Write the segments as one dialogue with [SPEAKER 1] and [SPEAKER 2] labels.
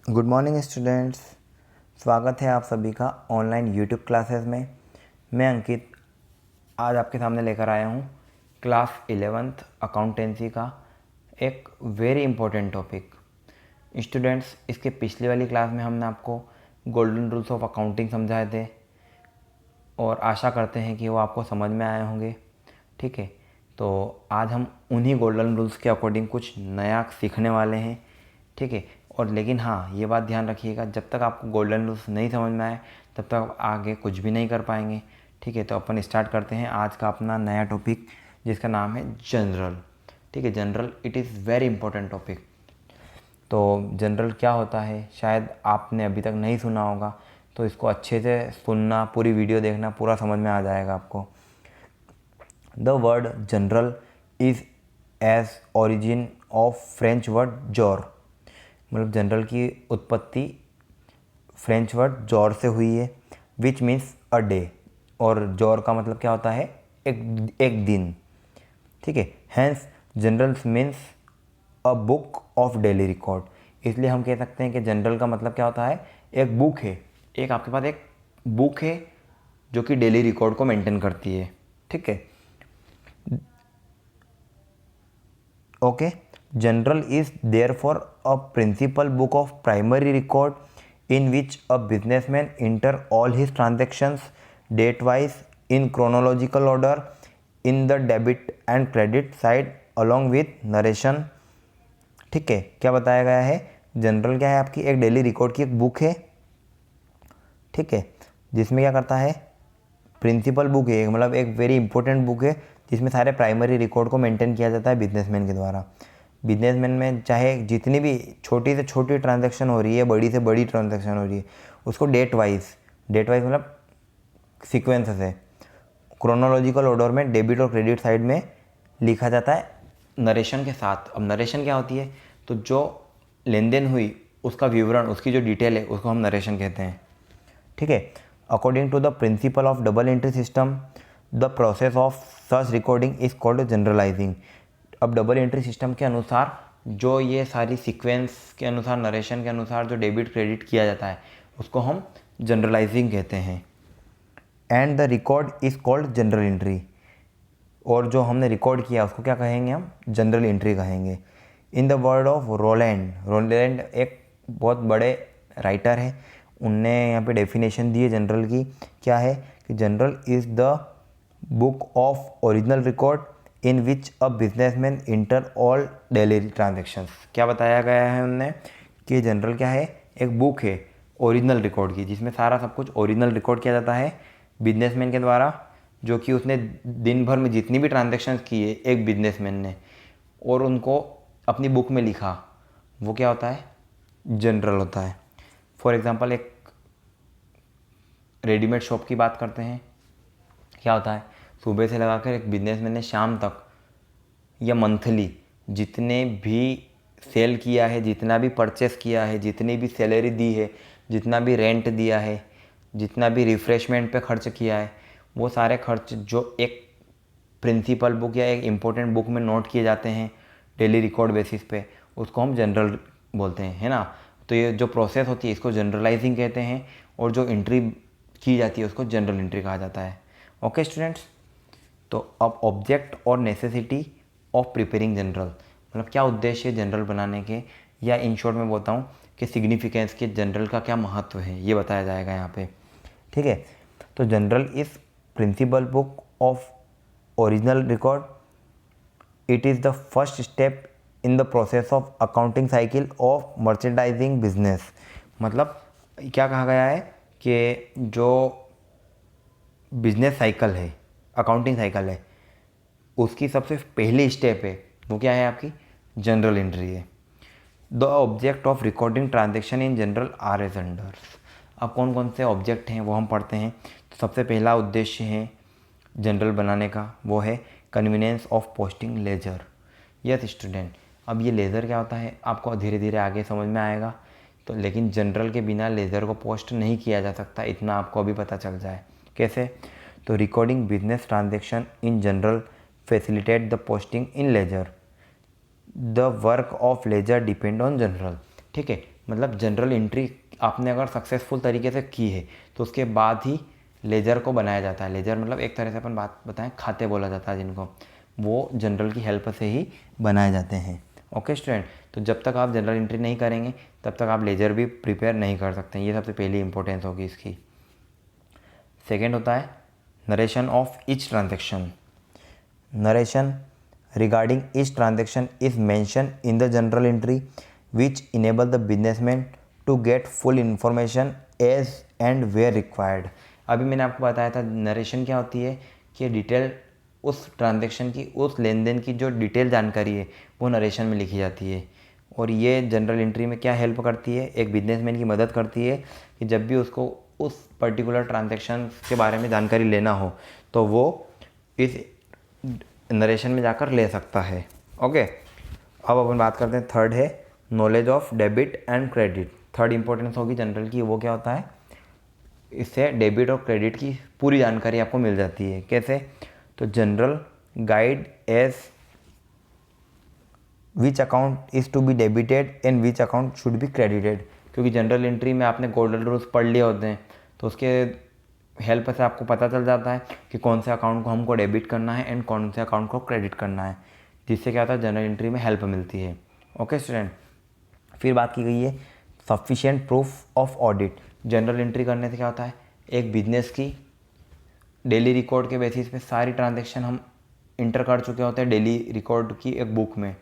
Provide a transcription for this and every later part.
[SPEAKER 1] Good morning students. स्वागत है आप सभी का ऑनलाइन यूट्यूब क्लासेस में। मैं अंकित आज आपके सामने लेकर आया हूँ क्लास 11th अकाउंटेंसी का एक वेरी इंपॉर्टेंट टॉपिक। स्टूडेंट्स, इसके पिछली वाली क्लास में हमने आपको गोल्डन रूल्स ऑफ अकाउंटिंग समझाए थे और आशा करते हैं कि वो आपको समझ में आए होंगे। ठीक है, तो आज हम उन्हीं गोल्डन रूल्स के अकॉर्डिंग कुछ नया सीखने वाले हैं। ठीक है, और लेकिन हाँ, ये बात ध्यान रखिएगा, जब तक आपको गोल्डन रूल्स नहीं समझ में आए तब तक आप आगे कुछ भी नहीं कर पाएंगे। ठीक है, तो अपन स्टार्ट करते हैं आज का अपना नया टॉपिक जिसका नाम है जनरल। ठीक है, general it is very important topic. तो जनरल क्या होता है शायद आपने अभी तक नहीं सुना होगा, तो इसको अच्छे से सुनना, पूरी वीडियो देखना, पूरा समझ में आ जाएगा आपको। The word journal is as origin of French word jour. मतलब जनरल की उत्पत्ति फ्रेंच वर्ड जॉर से हुई है, विच मीन्स अ डे। और जॉर का मतलब क्या होता है? एक दिन। ठीक है, hence journals means a book of daily record. इसलिए हम कह सकते हैं कि जनरल का मतलब क्या होता है? एक बुक है, एक आपके पास एक बुक है जो कि डेली रिकॉर्ड को मेंटेन करती है। ठीक है, okay. Journal is therefore a principal book of primary record in which a businessman enter all his transactions date wise in chronological order in the debit and credit side along with narration। ठीक है, क्या बताया गया है? General क्या है? आपकी एक डेली रिकॉर्ड की एक बुक है। ठीक है, जिसमें क्या करता है? प्रिंसिपल बुक है, मतलब एक वेरी इंपॉर्टेंट बुक है जिसमें सारे प्राइमरी रिकॉर्ड को मेंटेन किया जाता है बिजनेसमैन के द्वारा। बिजनेसमैन में चाहे जितनी भी छोटी से छोटी ट्रांजैक्शन हो रही है, बड़ी से बड़ी ट्रांजैक्शन हो रही है, उसको डेट वाइज मतलब सीक्वेंस से क्रोनोलॉजिकल ऑर्डर में डेबिट और क्रेडिट साइड में लिखा जाता है नरेशन के साथ। अब नरेशन क्या होती है? तो जो लेन देन हुई उसका विवरण, उसकी जो डिटेल है, उसको हम नरेशन कहते हैं। ठीक है, according to the principle of double entry system the process of such recording is called journalizing. अब डबल एंट्री सिस्टम के अनुसार जो ये सारी सीक्वेंस के अनुसार, नरेशन के अनुसार जो डेबिट क्रेडिट किया जाता है, उसको हम जनरलाइजिंग कहते हैं। And the record is called general entry. और जो हमने रिकॉर्ड किया उसको क्या कहेंगे? हम जनरल एंट्री कहेंगे। In the word of Roland एक बहुत बड़े राइटर है, उनने यहाँ पे डेफिनेशन दी है जनरल की। क्या है? कि general is the book of original record in which a businessman inter all daily transactions. क्या बताया गया है उनने? कि जनरल क्या है? एक बुक है ओरिजिनल रिकॉर्ड की, जिसमें सारा सब कुछ ओरिजिनल रिकॉर्ड किया जाता है बिजनेसमैन के द्वारा, जो कि उसने दिन भर में जितनी भी ट्रांजेक्शन्स की है एक बिजनेसमैन ने, और उनको अपनी बुक में लिखा, वो क्या होता है? जनरल होता है। फॉर एग्जांपल एक रेडीमेड शॉप की बात करते हैं। क्या होता है? सुबह से लगाकर एक बिजनेसमैन ने शाम तक या मंथली जितने भी सेल किया है, जितना भी परचेस किया है, जितनी भी सैलरी दी है, जितना भी रेंट दिया है, जितना भी रिफ़्रेशमेंट पे खर्च किया है, वो सारे खर्च जो एक प्रिंसिपल बुक या एक इम्पोर्टेंट बुक में नोट किए जाते हैं डेली रिकॉर्ड बेसिस पे, उसको हम जनरल बोलते हैं, है ना। तो ये जो प्रोसेस होती है इसको जनरलाइजिंग कहते हैं, और जो एंट्री की जाती है उसको जनरल एंट्री कहा जाता है। ओके स्टूडेंट्स, तो अब ऑब्जेक्ट और नेसेसिटी ऑफ प्रिपेयरिंग जनरल, मतलब क्या उद्देश्य है जनरल बनाने के, या इन शॉर्ट में बोलता हूँ कि सिग्निफिकेंस के जनरल का क्या महत्व है, ये बताया जाएगा यहाँ पे। ठीक है, तो journal is principal book of original record. It is the first step in the process of accounting cycle of merchandising business. मतलब क्या कहा गया है कि जो बिजनेस साइकिल है, अकाउंटिंग साइकिल है, उसकी सबसे पहली स्टेप है वो क्या है? आपकी जनरल एंट्री है। The object of recording transaction in journal are as unders. अब कौन कौन से ऑब्जेक्ट हैं वो हम पढ़ते हैं। तो सबसे पहला उद्देश्य है जनरल बनाने का, वो है convenience of posting ledger. Yes student, अब ये लेज़र क्या होता है आपको धीरे धीरे आगे समझ में आएगा। तो लेकिन जनरल के बिना लेज़र को पोस्ट नहीं किया जा सकता, इतना आपको अभी पता चल जाए। कैसे? तो recording business transaction in journal facilitate the posting in ledger. The work of ledger depend on journal. ठीक है, मतलब जनरल एंट्री आपने अगर सक्सेसफुल तरीके से की है तो उसके बाद ही लेजर को बनाया जाता है। लेजर मतलब एक तरह से अपन बात बताएं खाते बोला जाता है जिनको, वो जनरल की हेल्प से ही बनाए जाते हैं। ओके स्टूडेंट, तो जब तक आप जनरल एंट्री नहीं करेंगे तब तक आप लेजर भी प्रिपेयर नहीं कर सकते। ये सबसे पहली इंपॉर्टेंस होगी इसकी। सेकेंड होता है narration of each transaction. Narration regarding each transaction is mentioned in the journal entry which enable the businessman to get full information as and where required। अभी मैंने आपको बताया था नरेशन क्या होती है कि डिटेल उस ट्रांजैक्शन की, उस लेन देन की जो डिटेल जानकारी है वो नरेशन में लिखी जाती है। और ये जनरल एंट्री में क्या हेल्प करती है, एक बिजनेसमैन की मदद करती है कि जब भी उसको उस पर्टिकुलर ट्रांजैक्शन के बारे में जानकारी लेना हो तो वो इस नरेशन में जाकर ले सकता है। ओके, अब अपन बात करते हैं थर्ड है knowledge of debit and credit. Third importance होगी जनरल की, वो क्या होता है, इससे डेबिट और क्रेडिट की पूरी जानकारी आपको मिल जाती है। कैसे, तो journal guide as which account is to be debited and which account should be credited. क्योंकि जनरल एंट्री में आपने गोल्डन रूल्स पढ़ लिए होते हैं तो उसके हेल्प से आपको पता चल जाता है कि कौन से अकाउंट को हमको डेबिट करना है एंड कौन से अकाउंट को क्रेडिट करना है, जिससे क्या होता है जनरल एंट्री में हेल्प मिलती है। ओके स्टूडेंट, फिर बात की गई है sufficient proof of audit. General entry करने से क्या होता है, एक बिजनेस की डेली रिकॉर्ड के बेसिस पे सारी ट्रांजेक्शन हम इंटर कर चुके होते हैं डेली रिकॉर्ड की एक बुक में,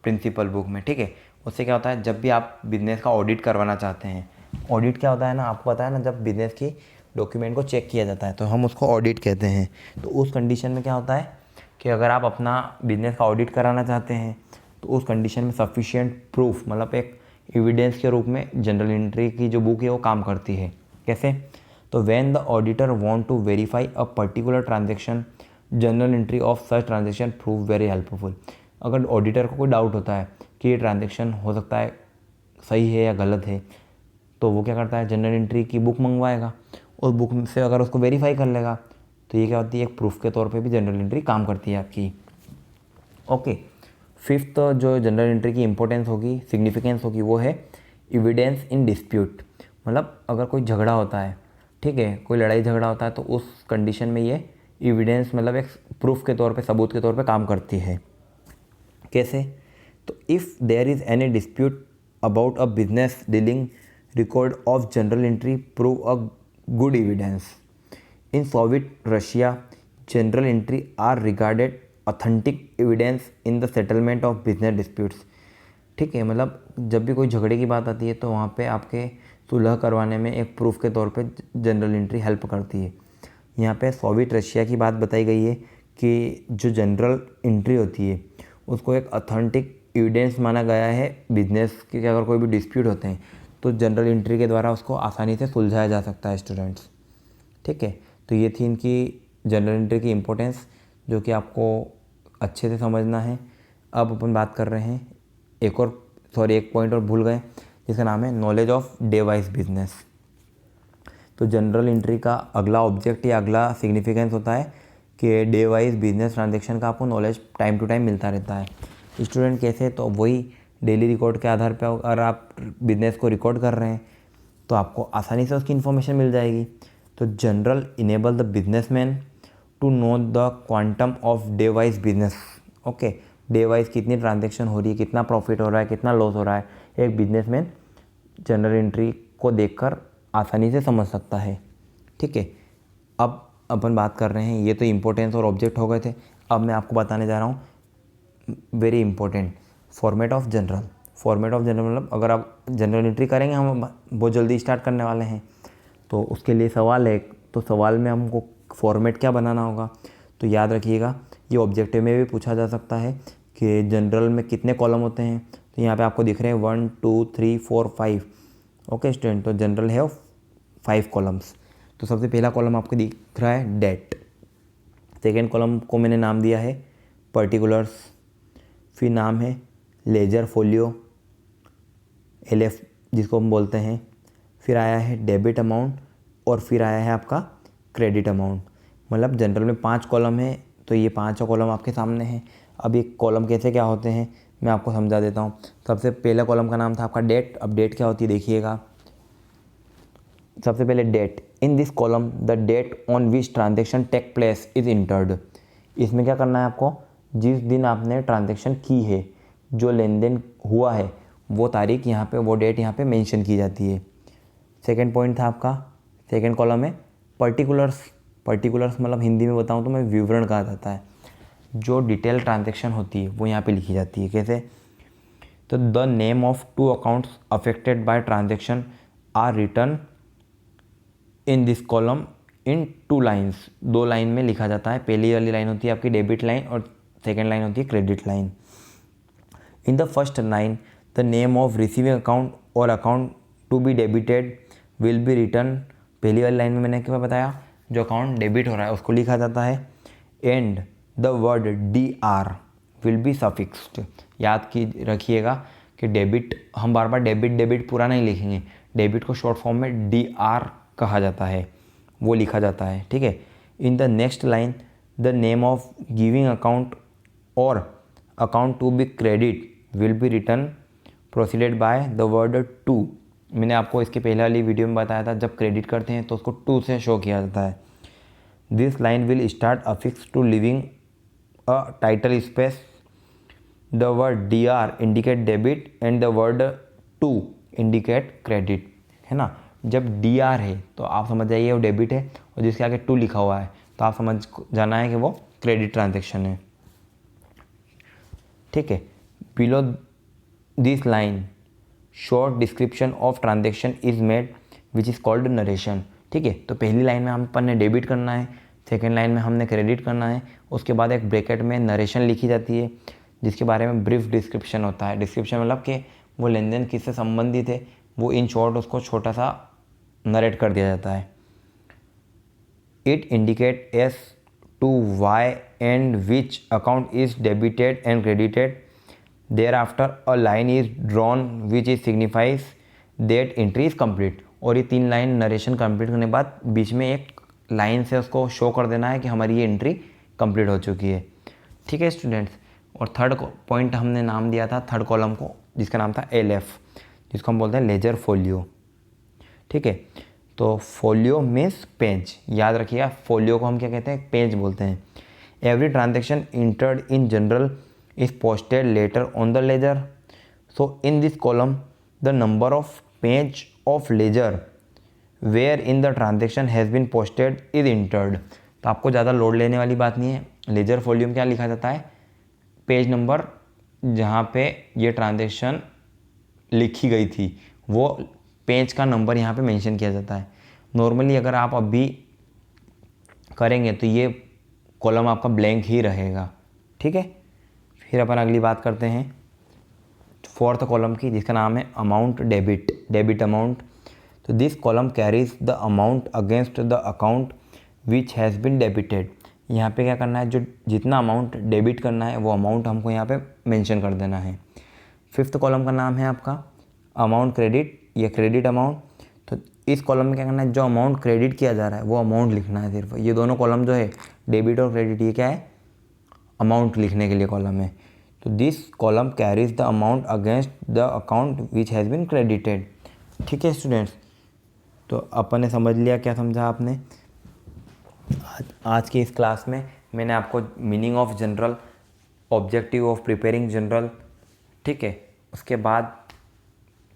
[SPEAKER 1] प्रिंसिपल बुक में। ठीक है, उससे क्या होता है जब भी आप बिजनेस का ऑडिट करवाना चाहते हैं, ऑडिट क्या होता है ना, आपको पता है ना, जब बिजनेस की डॉक्यूमेंट को चेक किया जाता है तो हम उसको ऑडिट कहते हैं। तो उस कंडीशन में क्या होता है कि अगर आप अपना बिजनेस का ऑडिट कराना चाहते हैं तो उस कंडीशन में सफिशिएंट प्रूफ मतलब एक एविडेंस के रूप में जनरल एंट्री की जो बुक है वो काम करती है। कैसे, तो when the auditor want to verify a particular transaction journal entry of such transaction prove very helpful. अगर ऑडिटर को कोई डाउट होता है कि ये ट्रांजेक्शन हो सकता है सही है या गलत है तो वो क्या करता है, जनरल एंट्री की बुक मंगवाएगा, उस बुक से अगर उसको वेरीफाई कर लेगा तो ये क्या होती है, एक प्रूफ के तौर पे भी जनरल एंट्री काम करती है आपकी। ओके, फिफ्थ जो जनरल एंट्री की इंपॉर्टेंस होगी, सिग्निफिकेंस होगी, वो है एविडेंस इन डिस्प्यूट। मतलब अगर कोई झगड़ा होता है, ठीक है, कोई लड़ाई झगड़ा होता है तो उस कंडीशन में ये एविडेंस मतलब एक प्रूफ के तौर पे, सबूत के तौर पे काम करती है। कैसे, तो if there is any dispute about a business dealing record of journal entry prove a good evidence। In Soviet Russia, journal entry are regarded authentic evidence in the settlement of business disputes। ठीक है, मतलब जब भी कोई झगड़े की बात आती है तो वहाँ पे आपके सुलह करवाने में एक प्रूफ के तौर पे जनरल एंट्री हेल्प करती है। यहाँ पे सोवियत रशिया की बात बताई गई है कि जो जनरल एंट्री होती है उसको एक अथेंटिक एविडेंस माना गया है बिजनेस के, अगर कोई भी डिस्प्यूट होते हैं तो जनरल एंट्री के द्वारा उसको आसानी से सुलझाया जा सकता है स्टूडेंट्स। ठीक है, तो ये थी इनकी जनरल एंट्री की इम्पोर्टेंस जो कि आपको अच्छे से समझना है। अब अपन बात कर रहे हैं एक पॉइंट और भूल गए जिसका नाम है knowledge of day wise business. तो जनरल एंट्री का अगला ऑब्जेक्ट या अगला सिग्निफिकेंस होता है कि डे वाइज बिजनेस ट्रांजेक्शन का आपको नॉलेज टाइम टू टाइम मिलता रहता है। स्टूडेंट कैसे, तो वही डेली रिकॉर्ड के आधार पर अगर आप बिजनेस को रिकॉर्ड कर रहे हैं तो आपको आसानी से उसकी इन्फॉर्मेशन मिल जाएगी। तो journal enable the businessman to know the quantum of day wise business. Okay, day wise कितनी ट्रांजेक्शन हो रही है, कितना प्रॉफिट हो रहा है, कितना लॉस हो रहा है, एक बिजनेसमैन जनरल एंट्री को देखकर आसानी से समझ सकता है। ठीक है, अब अपन बात कर रहे हैं, ये तो इम्पोर्टेंस और ऑब्जेक्ट हो गए थे। अब मैं आपको बताने जा रहा हूँ very important format of general. Format of general मतलब अगर आप जनरल एंट्री करेंगे, हम बहुत जल्दी स्टार्ट करने वाले हैं तो उसके लिए सवाल है, तो सवाल में हमको फॉर्मेट क्या बनाना होगा। तो याद रखिएगा, ये ऑब्जेक्टिव में भी पूछा जा सकता है कि जनरल में कितने कॉलम होते हैं। तो यहाँ पे आपको दिख रहे हैं 1 2 3 4 5। ओके स्टूडेंट, तो जनरल है 5 कॉलम्स। तो सबसे पहला कॉलम आपको दिख रहा है डेट। सेकेंड कॉलम को मैंने नाम दिया है पर्टिकुलर्स, फिर नाम है लेजर फोलियो LF जिसको हम बोलते हैं, फिर आया है डेबिट अमाउंट और फिर आया है आपका क्रेडिट अमाउंट। मतलब जनरल में 5 कॉलम है तो ये 5 कॉलम आपके सामने हैं। अब ये कॉलम कैसे क्या होते हैं, मैं आपको समझा देता हूँ। सबसे पहले कॉलम का नाम था आपका डेट। अब डेट क्या होती है देखिएगा। सबसे पहले date, in this column the date on which transaction take place is entered. इसमें क्या करना है आपको, जिस दिन आपने ट्रांजेक्शन की है, जो लेन देन हुआ है, वो तारीख यहाँ पे, वो डेट यहाँ पे मेंशन की जाती है। सेकंड पॉइंट था आपका, सेकंड कॉलम है पर्टिकुलर्स। पर्टिकुलर्स मतलब हिंदी में बताऊँ तो मैं विवरण कहा जाता है। जो डिटेल ट्रांजेक्शन होती है वो यहाँ पे लिखी जाती है। कैसे, तो the name of two accounts affected by transaction are written in this column in 2 lines. 2 line में लिखा जाता है। पहली वाली लाइन होती है आपकी डेबिट लाइन और सेकेंड लाइन होती है credit line. In the first line the name of receiving account और account to be debited will be written. पहली वाली लाइन में मैंने क्या बताया, जो अकाउंट डेबिट हो रहा है उसको लिखा जाता है। And the word DR will be suffixed. याद की रखिएगा कि डेबिट, हम बार बार डेबिट डेबिट पूरा नहीं लिखेंगे, डेबिट को शॉर्ट फॉर्म में DR कहा जाता है, वो लिखा जाता है। ठीक है। In the next line the name of giving account और account to be credit will be written preceded by the word to. मैंने आपको इसके पहले वाली वीडियो में बताया था, जब क्रेडिट करते हैं तो उसको टू से शो किया जाता है। This line will start affix to leaving a title space. The word DR indicate debit and the word to indicate credit, है ना। जब DR है तो आप समझ जाइए वो डेबिट है, और जिसके आगे टू लिखा हुआ है तो आप समझ जाना है कि वो क्रेडिट ट्रांजेक्शन है। ठीक है। Below this line short description of transaction is made which is called narration. ठीक है। तो पहली लाइन में हम अपन ने डेबिट करना है, सेकेंड लाइन में हमने क्रेडिट करना है, उसके बाद एक ब्रैकेट में नरेशन लिखी जाती है, जिसके बारे में ब्रीफ डिस्क्रिप्शन होता है। डिस्क्रिप्शन मतलब कि वो लेन देन किससे संबंधित है, वो इन शॉर्ट उसको छोटा सा नरेट कर दिया जाता है। It indicates to why and which account is debited and credited. There after a line is drawn which is signifies that entry is complete. और ये 3 लाइन नरेशन कंप्लीट करने के बाद बीच में एक लाइन से उसको शो कर देना है कि हमारी ये एंट्री कंप्लीट हो चुकी है। ठीक है स्टूडेंट्स। और थर्ड पॉइंट हमने नाम दिया था थर्ड कॉलम को, जिसका नाम था LF, जिसको हम बोलते हैं लेजर फोलियो। ठीक है। तो फोलियो मीन्स पेज, याद रखिएगा। फोलियो को हम क्या कहते हैं, पेज बोलते हैं। Every transaction entered in journal is posted later on the ledger. So in this column the number of page of ledger where in the transaction has been posted is entered. तो आपको ज़्यादा load लेने वाली बात नहीं है। Ledger folio में क्या लिखा जाता है, पेज नंबर जहाँ पे ये ट्रांजेक्शन लिखी गई थी वो पेज का नंबर यहाँ पे मेंशन किया जाता है। नॉर्मली अगर आप अभी करेंगे तो ये कॉलम आपका ब्लैंक ही रहेगा। ठीक है। फिर अपन अगली बात करते हैं फोर्थ कॉलम की, जिसका नाम है अमाउंट डेबिट, डेबिट अमाउंट। तो this column carries the amount against the account which has been debited. यहाँ पे क्या करना है, जो जितना अमाउंट डेबिट करना है वो अमाउंट हमको यहाँ पे मेंशन कर देना है। फिफ्थ कॉलम का नाम है आपका अमाउंट क्रेडिट या क्रेडिट अमाउंट। तो इस कॉलम में क्या करना है, जो अमाउंट क्रेडिट किया जा रहा है वो अमाउंट लिखना है सिर्फ। ये दोनों कॉलम जो है डेबिट और क्रेडिट, ये क्या है, अमाउंट लिखने के लिए कॉलम है। तो this column carries the amount against the account which has been credited. ठीक है स्टूडेंट्स। तो अपन ने समझ लिया, क्या समझा आपने आज की इस क्लास में। मैंने आपको meaning of general, objective of preparing general, ठीक है, उसके बाद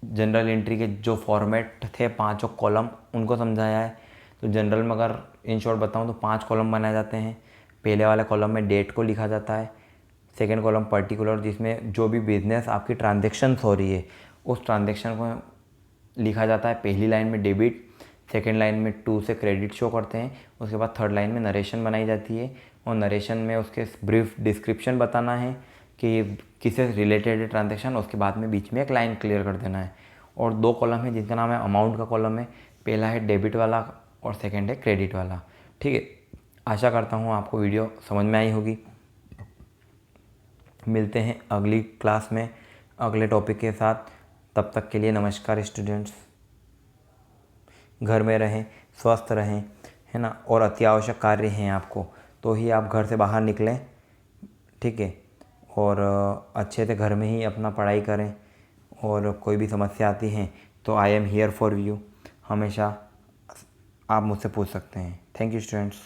[SPEAKER 1] जनरल एंट्री के जो फॉर्मेट थे 5 कॉलम उनको समझाया है। तो जनरल में अगर इन शॉर्ट बताऊँ तो 5 कॉलम बनाए जाते हैं। पहले वाले कॉलम में डेट को लिखा जाता है। सेकेंड कॉलम पर्टिकुलर, जिसमें जो भी बिजनेस आपकी ट्रांजेक्शन्स हो रही है उस ट्रांजेक्शन को लिखा जाता है। पहली लाइन में डेबिट, सेकेंड लाइन में टू से क्रेडिट शो करते हैं। उसके बाद थर्ड लाइन में नरेशन बनाई जाती है, और नरेशन में उसके ब्रीफ डिस्क्रिप्शन बताना है कि किससे रिलेटेड है ट्रांजेक्शन। उसके बाद में बीच में एक लाइन क्लियर कर देना है। और 2 कॉलम है जिनका नाम है अमाउंट का कॉलम है। पहला है डेबिट वाला और सेकेंड है क्रेडिट वाला। ठीक है। आशा करता हूँ आपको वीडियो समझ में आई होगी। मिलते हैं अगली क्लास में अगले टॉपिक के साथ। तब तक के लिए नमस्कार स्टूडेंट्स। घर में रहें, स्वस्थ रहें, है ना। और अति आवश्यक कार्य हैं आपको तो ही आप घर से बाहर निकलें। ठीक है। और अच्छे से घर में ही अपना पढ़ाई करें। और कोई भी समस्या आती है तो I am here for you, हमेशा आप मुझसे पूछ सकते हैं। Thank you students.